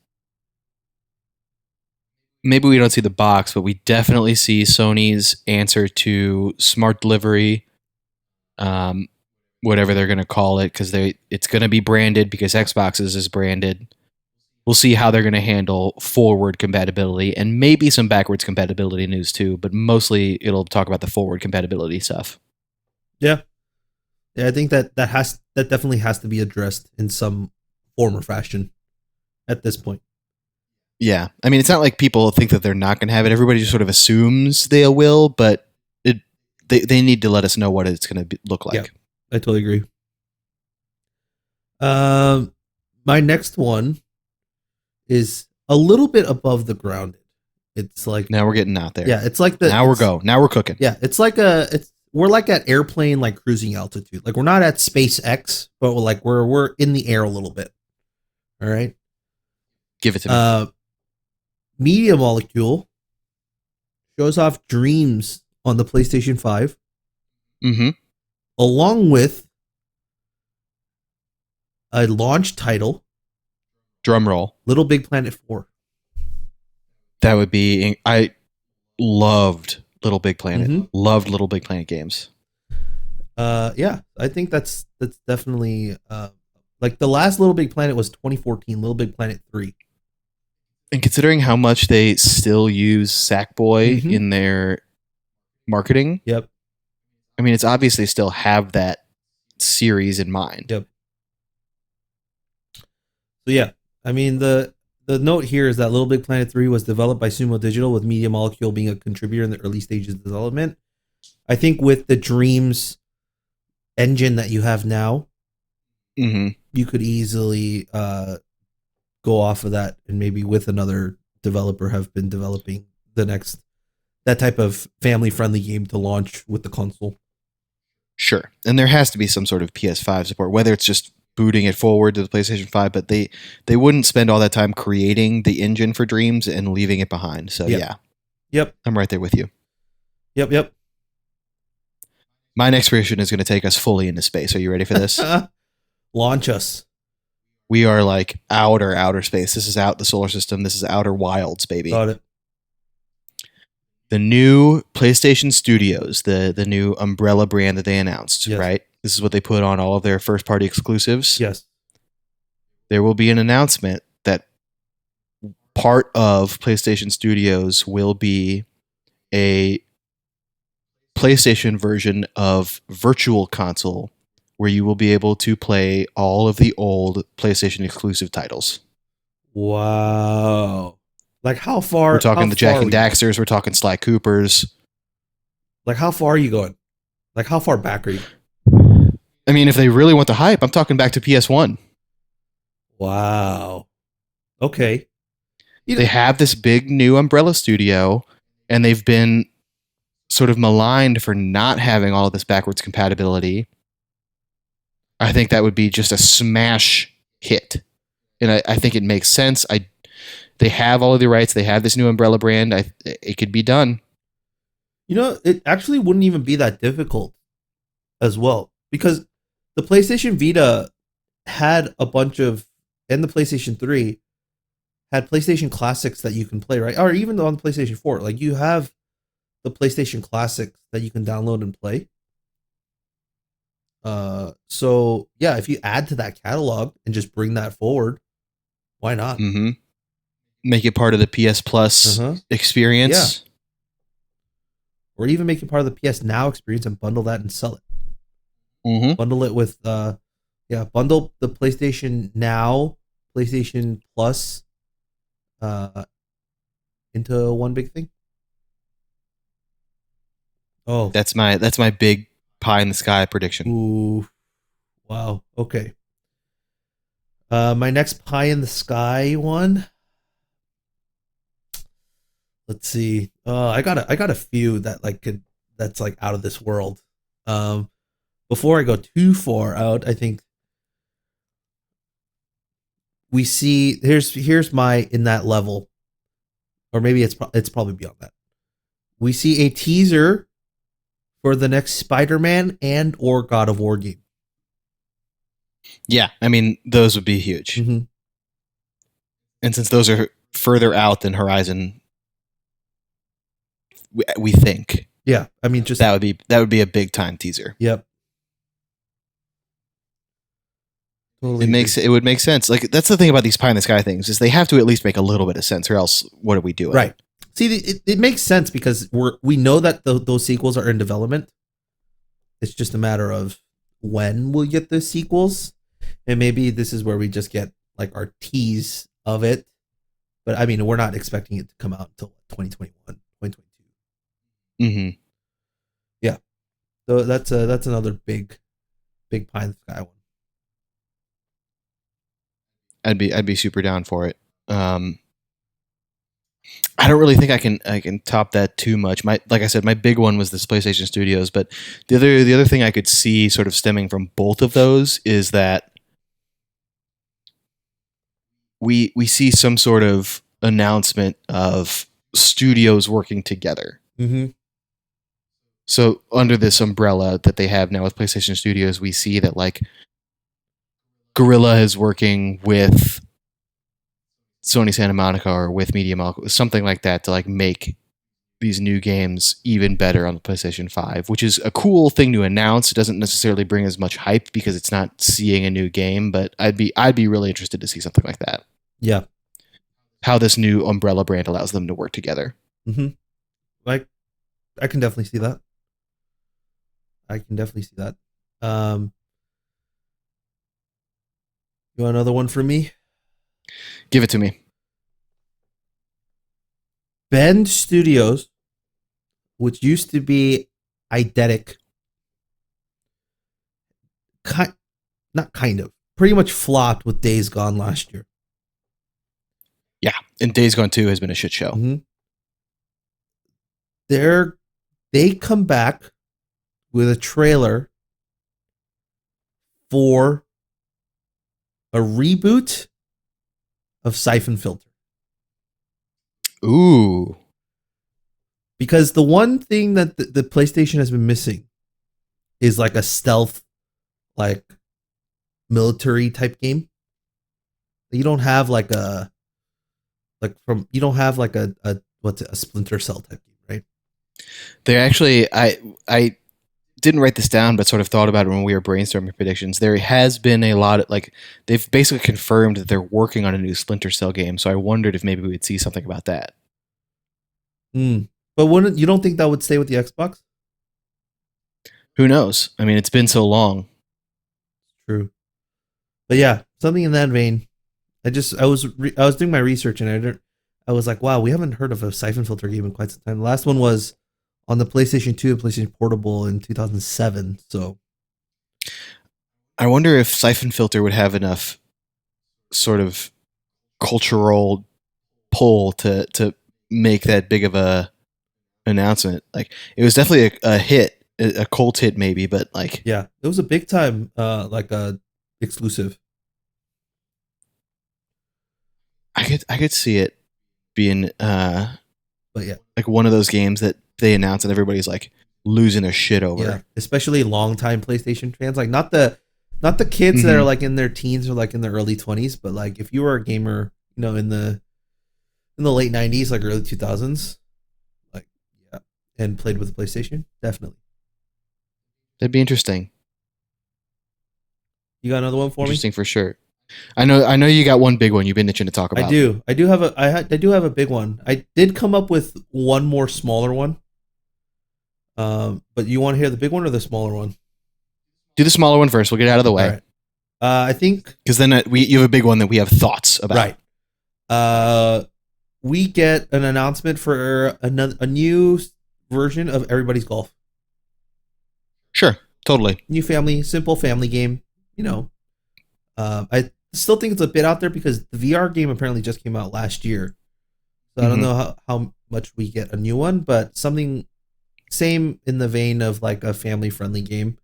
[SPEAKER 1] maybe we don't see the box, but we definitely see Sony's answer to smart delivery, whatever they're going to call it, because it's going to be branded because Xbox's is branded. We'll see how they're going to handle forward compatibility and maybe some backwards compatibility news too, but mostly it'll talk about the forward compatibility stuff.
[SPEAKER 2] Yeah, I think that definitely has to be addressed in some form or fashion at this point.
[SPEAKER 1] Yeah, I mean, it's not like people think that they're not going to have it. Everybody just sort of assumes they will, but they need to let us know what it's going to look like.
[SPEAKER 2] Yeah, I totally agree. My next one is a little bit above the grounded. It's like
[SPEAKER 1] now we're getting out there.
[SPEAKER 2] Yeah, it's like
[SPEAKER 1] now we're cooking.
[SPEAKER 2] Yeah, it's like we're like at airplane like cruising altitude. Like we're not at SpaceX, but we're in the air a little bit. All right,
[SPEAKER 1] give it to me.
[SPEAKER 2] Media Molecule shows off Dreams on the PlayStation 5, along with a launch title.
[SPEAKER 1] Drum roll.
[SPEAKER 2] Little Big Planet 4.
[SPEAKER 1] That would be. I loved Little Big Planet. Loved Little Big Planet games.
[SPEAKER 2] Yeah, I think that's definitely like the last Little Big Planet was 2014. Little Big Planet 3.
[SPEAKER 1] And considering how much they still use Sackboy in their marketing,
[SPEAKER 2] yep.
[SPEAKER 1] I mean, it's obvious they still have that series in mind.
[SPEAKER 2] Yep. So yeah, I mean the note here is that Little Big Planet 3 was developed by Sumo Digital, with Media Molecule being a contributor in the early stages of development. I think with the Dreams engine that you have now, you could easily go off of that and maybe with another developer have been developing that type of family-friendly game to launch with the console.
[SPEAKER 1] Sure. And there has to be some sort of PS5 support, whether it's just booting it forward to the PlayStation 5, but they wouldn't spend all that time creating the engine for Dreams and leaving it behind. So yeah.
[SPEAKER 2] Yep.
[SPEAKER 1] I'm right there with you.
[SPEAKER 2] Yep.
[SPEAKER 1] My next prediction is going to take us fully into space. Are you ready for this?
[SPEAKER 2] Launch us.
[SPEAKER 1] We are like outer space. This is out the solar system. This is outer wilds, baby.
[SPEAKER 2] Got it.
[SPEAKER 1] The new PlayStation Studios, the new umbrella brand that they announced,
[SPEAKER 2] yes.
[SPEAKER 1] right? This is what they put on all of their first-party exclusives.
[SPEAKER 2] Yes.
[SPEAKER 1] There will be an announcement that part of PlayStation Studios will be a PlayStation version of Virtual Console, where you will be able to play all of the old PlayStation exclusive titles.
[SPEAKER 2] Wow. Like how far?
[SPEAKER 1] We're talking the Jack and Daxters. We're talking Sly Coopers.
[SPEAKER 2] Like how far are you going? Like how far back are you?
[SPEAKER 1] I mean, if they really want the hype, I'm talking back to PS1.
[SPEAKER 2] Wow. Okay.
[SPEAKER 1] They have this big new umbrella studio, and they've been sort of maligned for not having all of this backwards compatibility. I think that would be just a smash hit. And I think it makes sense. They have all of the rights. They have this new umbrella brand. It could be done.
[SPEAKER 2] You know, it actually wouldn't even be that difficult as well, because the PlayStation Vita had a bunch of, and the PlayStation 3 had PlayStation Classics that you can play, right? Or even on the PlayStation 4, like you have the PlayStation Classics that you can download and play. So yeah, if you add to that catalog and just bring that forward, why not?
[SPEAKER 1] Make it part of the PS Plus experience.
[SPEAKER 2] Yeah. Or even make it part of the PS Now experience and bundle that and sell it. Bundle it with, bundle the PlayStation Now, PlayStation Plus into one big thing. Oh,
[SPEAKER 1] that's my big pie in the sky prediction.
[SPEAKER 2] Ooh, wow. Okay. My next pie in the sky one. Let's see. I got a few that that's like out of this world. Before I go too far out, I think we see here's my in that level, or maybe it's probably beyond that. we see a teaser for the next Spider-Man and or God of War game.
[SPEAKER 1] Yeah, I mean, those would be huge.
[SPEAKER 2] Mm-hmm.
[SPEAKER 1] And since those are further out than Horizon, we think.
[SPEAKER 2] Yeah, I mean, just
[SPEAKER 1] that would be a big time teaser.
[SPEAKER 2] Yep. Totally
[SPEAKER 1] it would make sense. Like, that's the thing about these pie in the sky things, is they have to at least make a little bit of sense, or else what are we doing?
[SPEAKER 2] Right. See, it makes sense because we know that those sequels are in development. It's just a matter of when we'll get the sequels, and maybe this is where we just get like our tease of it. But I mean, we're not expecting it to come out until 2021, 2022.
[SPEAKER 1] Mm-hmm.
[SPEAKER 2] Yeah. So that's another big pie in the sky one.
[SPEAKER 1] I'd be super down for it. I don't really think I can top that too much. Like I said, my big one was this PlayStation Studios, but the other thing I could see sort of stemming from both of those is that we see some sort of announcement of studios working together.
[SPEAKER 2] Mm-hmm.
[SPEAKER 1] So under this umbrella that they have now with PlayStation Studios, we see that like Guerrilla is working with Sony Santa Monica or with Media Molecule, something like that, to like make these new games even better on the PlayStation 5, which is a cool thing to announce. It doesn't necessarily bring as much hype because it's not seeing a new game, but I'd be really interested to see something like that.
[SPEAKER 2] Yeah.
[SPEAKER 1] How this new umbrella brand allows them to work together.
[SPEAKER 2] Mm-hmm. Like, I can definitely see that. You want another one from me?
[SPEAKER 1] Give it to me.
[SPEAKER 2] Bend Studios, which used to be Eidetic, pretty much flopped with Days Gone last year.
[SPEAKER 1] Yeah, and Days Gone 2 has been a shit show.
[SPEAKER 2] Mm-hmm. They come back with a trailer for a reboot of Siphon Filter.
[SPEAKER 1] Ooh.
[SPEAKER 2] Because the one thing that the PlayStation has been missing is like a stealth, like military type game. You don't have like a Splinter Cell type game, right?
[SPEAKER 1] They actually, I didn't write this down, but sort of thought about it when we were brainstorming predictions. There has been a lot of, like, they've basically confirmed that they're working on a new Splinter Cell game. So I wondered if maybe we would see something about that.
[SPEAKER 2] But you don't think that would stay with the Xbox?
[SPEAKER 1] Who knows? I mean, it's been so long.
[SPEAKER 2] True. But yeah, something in that vein. I was doing my research and I was like, wow, we haven't heard of a Siphon Filter game in quite some time. The last one was on the PlayStation 2 and PlayStation Portable in 2007. So
[SPEAKER 1] I wonder if Siphon Filter would have enough sort of cultural pull to make that big of a announcement. Like, it was definitely a hit, a cult hit maybe, but like,
[SPEAKER 2] yeah, it was a big time like a exclusive.
[SPEAKER 1] I could see it being
[SPEAKER 2] but yeah,
[SPEAKER 1] like one of those games that they announce and everybody's like losing their shit over.
[SPEAKER 2] Yeah, especially longtime PlayStation fans, like not the kids that are like in their teens or like in their early 20s, but like if you were a gamer, you know, in the late 90s, like early 2000s, like, yeah, and played with the PlayStation, definitely.
[SPEAKER 1] That'd be interesting.
[SPEAKER 2] You got another one for me?
[SPEAKER 1] Interesting for sure. I know you got one big one you've been itching to talk about.
[SPEAKER 2] I do have a big one. I did come up with one more smaller one. But you want to hear the big one or the smaller one?
[SPEAKER 1] Do the smaller one first. We'll get it out of the way.
[SPEAKER 2] All right. I think
[SPEAKER 1] because then you have a big one that we have thoughts about.
[SPEAKER 2] Right. We get an announcement for a new version of Everybody's Golf.
[SPEAKER 1] Sure, totally.
[SPEAKER 2] New simple family game. You know, I still think it's a bit out there because the VR game apparently just came out last year. So I don't know how much we get a new one, but something same in the vein of like a family friendly game,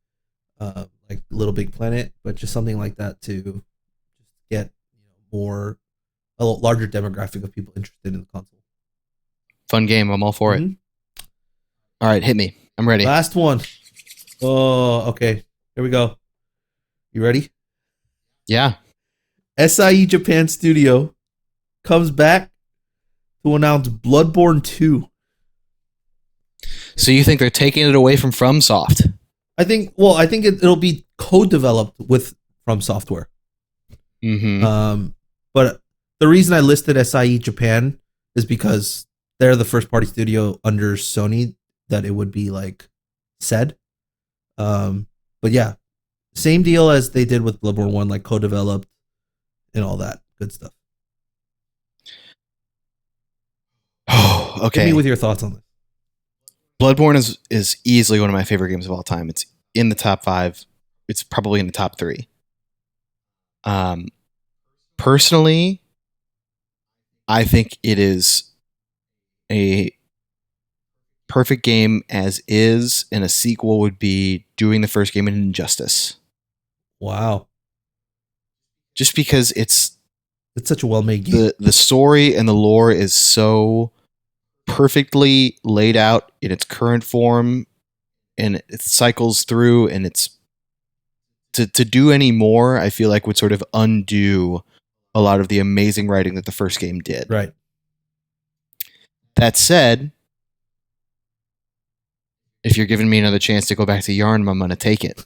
[SPEAKER 2] like Little Big Planet, but just something like that to get a larger demographic of people interested in the console.
[SPEAKER 1] Fun game. I'm all for it. All right, hit me. I'm ready.
[SPEAKER 2] Last one. Oh, okay. Here we go. You ready?
[SPEAKER 1] Yeah.
[SPEAKER 2] SIE Japan Studio comes back to announce Bloodborne 2.
[SPEAKER 1] So you think they're taking it away from FromSoft?
[SPEAKER 2] I think it'll be co-developed with From Software.
[SPEAKER 1] Mm-hmm.
[SPEAKER 2] But the reason I listed SIE Japan is because they're the first party studio under Sony that it would be like said. But yeah, same deal as they did with Bloodborne 1, like co-developed and all that good stuff.
[SPEAKER 1] Oh, okay.
[SPEAKER 2] Hit me with your thoughts on this.
[SPEAKER 1] Bloodborne is easily one of my favorite games of all time. It's in the top 5. It's probably in the top 3. Personally, I think it is a perfect game as is, and a sequel would be doing the first game an injustice.
[SPEAKER 2] Wow.
[SPEAKER 1] Just because it's
[SPEAKER 2] such a well-made game.
[SPEAKER 1] The story and the lore is so perfectly laid out in its current form, and it cycles through, and it's to do any more, I feel like would sort of undo a lot of the amazing writing that the first game did.
[SPEAKER 2] Right.
[SPEAKER 1] That said, if you're giving me another chance to go back to Yarn, I'm going to take it.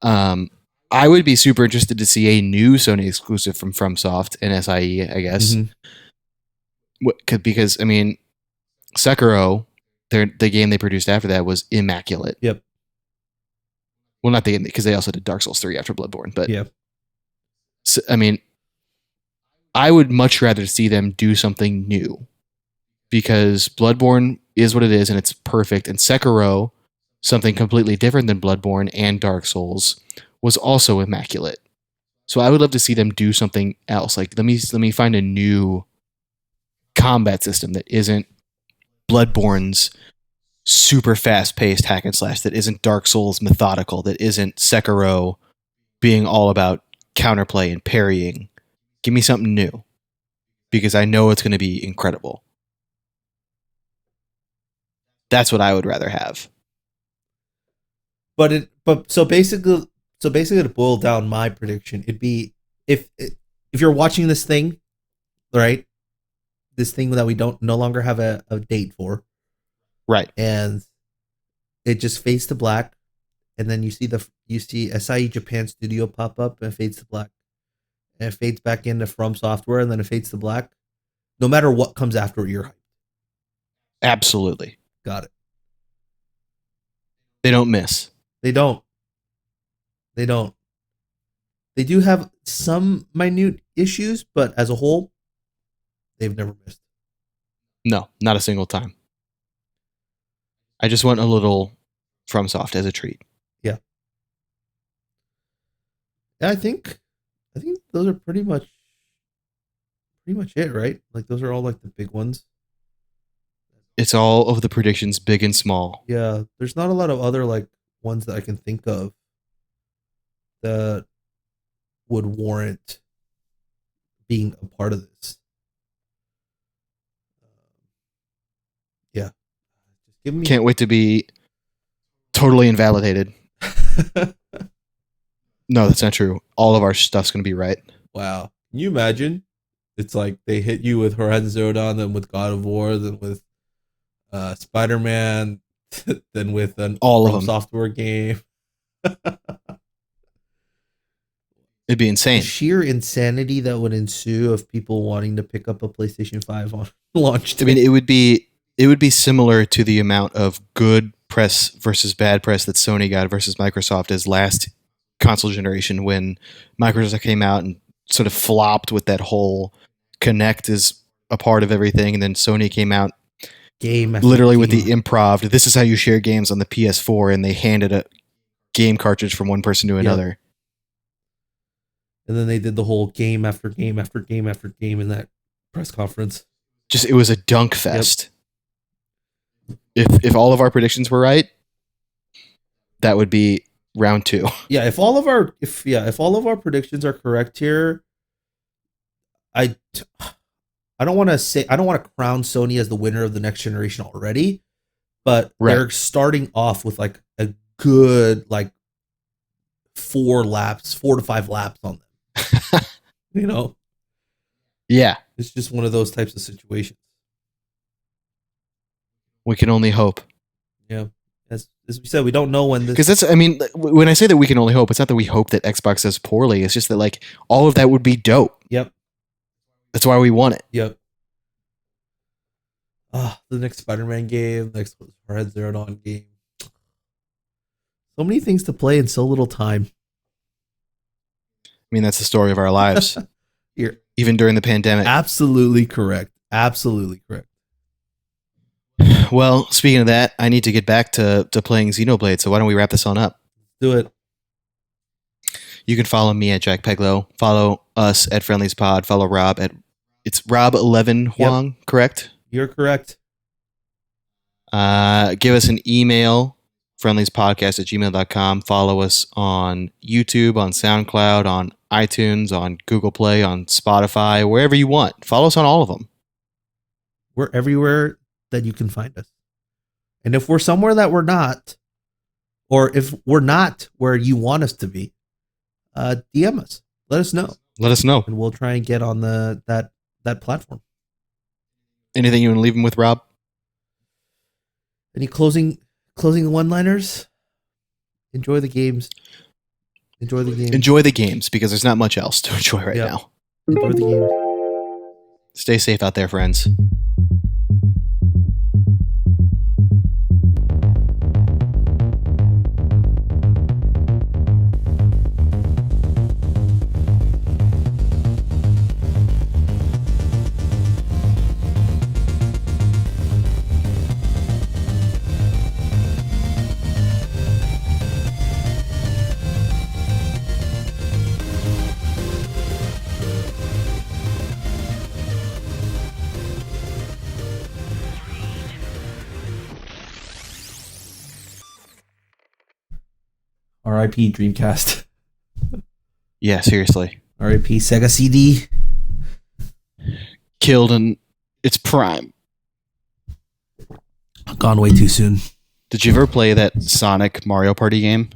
[SPEAKER 1] I would be super interested to see a new Sony exclusive from FromSoft and SIE, I guess. Mm-hmm. Because, I mean, Sekiro, the game they produced after that was immaculate.
[SPEAKER 2] Yep.
[SPEAKER 1] Well, not the game, because they also did Dark Souls 3 after Bloodborne. But,
[SPEAKER 2] yeah.
[SPEAKER 1] So, I mean, I would much rather see them do something new. Because Bloodborne is what it is, and it's perfect. And Sekiro, something completely different than Bloodborne and Dark Souls, was also immaculate. So I would love to see them do something else. Like, let me find a new combat system that isn't Bloodborne's super fast-paced hack and slash, that isn't Dark Souls methodical, that isn't Sekiro being all about counterplay and parrying. Give me something new, because I know it's going to be incredible. That's what I would rather have.
[SPEAKER 2] So basically to boil down my prediction, it'd be if you're watching this thing, right? This thing that we no longer have a date for.
[SPEAKER 1] Right.
[SPEAKER 2] And it just fades to black, and then you see SIE Japan Studio pop up, and it fades to black. And it fades back into From Software, and then it fades to black. No matter what comes after, you're hyped.
[SPEAKER 1] Absolutely.
[SPEAKER 2] Got it.
[SPEAKER 1] They don't miss.
[SPEAKER 2] They don't. They do have some minute issues, but as a whole, they've never missed.
[SPEAKER 1] No, not a single time. I just want a little FromSoft as a treat.
[SPEAKER 2] Yeah. Yeah, I think those are pretty much it, right? Like, those are all like the big ones.
[SPEAKER 1] It's all of the predictions, big and small.
[SPEAKER 2] Yeah, there's not a lot of other like ones that I can think of that would warrant being a part of this. Yeah. Just give me.
[SPEAKER 1] Can't wait to be totally invalidated. No, that's not true. All of our stuff's going to be right.
[SPEAKER 2] Wow. Can you imagine? It's like they hit you with Horizon Zero Dawn, then with God of War, then with Spider-Man, then with an
[SPEAKER 1] all of them
[SPEAKER 2] software game.
[SPEAKER 1] It'd be insane.
[SPEAKER 2] The sheer insanity that would ensue of people wanting to pick up a PlayStation 5 on launch day.
[SPEAKER 1] I mean, it would be similar to the amount of good press versus bad press that Sony got versus Microsoft as last console generation, when Microsoft came out and sort of flopped with that whole Kinect is a part of everything, and then Sony came out literally with the improv. This is how you share games on the PS4, and they handed a game cartridge from one person to another.
[SPEAKER 2] Yep. And then they did the whole game after game after game after game in that press conference.
[SPEAKER 1] It was a dunk fest. Yep. If all of our predictions were right, that would be round 2.
[SPEAKER 2] Yeah, if all of our predictions are correct here, I don't want to crown Sony as the winner of the next generation already, but they're starting off with like a good like 4 to 5 laps on them. You know?
[SPEAKER 1] Yeah.
[SPEAKER 2] It's just one of those types of situations.
[SPEAKER 1] We can only hope.
[SPEAKER 2] Yeah. As we said, we don't know when this...
[SPEAKER 1] Because that's, I mean, when I say that we can only hope, it's not that we hope that Xbox does poorly. It's just that, like, all of that would be dope.
[SPEAKER 2] Yep.
[SPEAKER 1] That's why we want it.
[SPEAKER 2] Yep. The next Spider-Man game, next Red Zero Dawn game. So many things to play in so little time.
[SPEAKER 1] I mean, that's the story of our lives. Even during the pandemic.
[SPEAKER 2] Absolutely correct. Absolutely correct.
[SPEAKER 1] Well, speaking of that, I need to get back to playing Xenoblade, so why don't we wrap this on up?
[SPEAKER 2] Do it.
[SPEAKER 1] You can follow me at Jack Peglow. Follow us at Friendlies Pod. Follow Rob at... It's Rob11 Huang, correct?
[SPEAKER 2] You're correct.
[SPEAKER 1] Give us an email, friendliespodcast@gmail.com. Follow us on YouTube, on SoundCloud, on iTunes, on Google Play, on Spotify, wherever you want. Follow us on all of them.
[SPEAKER 2] We're everywhere that you can find us. And if we're somewhere that we're not, or if we're not where you want us to be, DM us. Let us know.
[SPEAKER 1] Let us know.
[SPEAKER 2] And we'll try and get on that platform.
[SPEAKER 1] Anything you want to leave them with, Rob?
[SPEAKER 2] Any closing one-liners? Enjoy the games. Enjoy the games.
[SPEAKER 1] Enjoy the games, because there's not much else to enjoy right now.
[SPEAKER 2] Enjoy the games.
[SPEAKER 1] Stay safe out there, friends.
[SPEAKER 2] R.I.P. Dreamcast.
[SPEAKER 1] Yeah, seriously.
[SPEAKER 2] R.I.P. Sega CD.
[SPEAKER 1] Killed in its prime.
[SPEAKER 2] Gone way too soon.
[SPEAKER 1] Did you ever play that Sonic Mario Party game?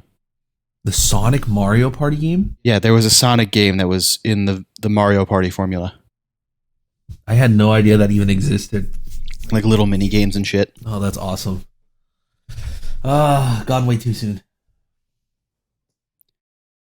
[SPEAKER 2] The Sonic Mario Party game?
[SPEAKER 1] Yeah, there was a Sonic game that was in the Mario Party formula.
[SPEAKER 2] I had no idea that even existed.
[SPEAKER 1] Like little mini games and shit.
[SPEAKER 2] Oh, that's awesome. Gone way too soon.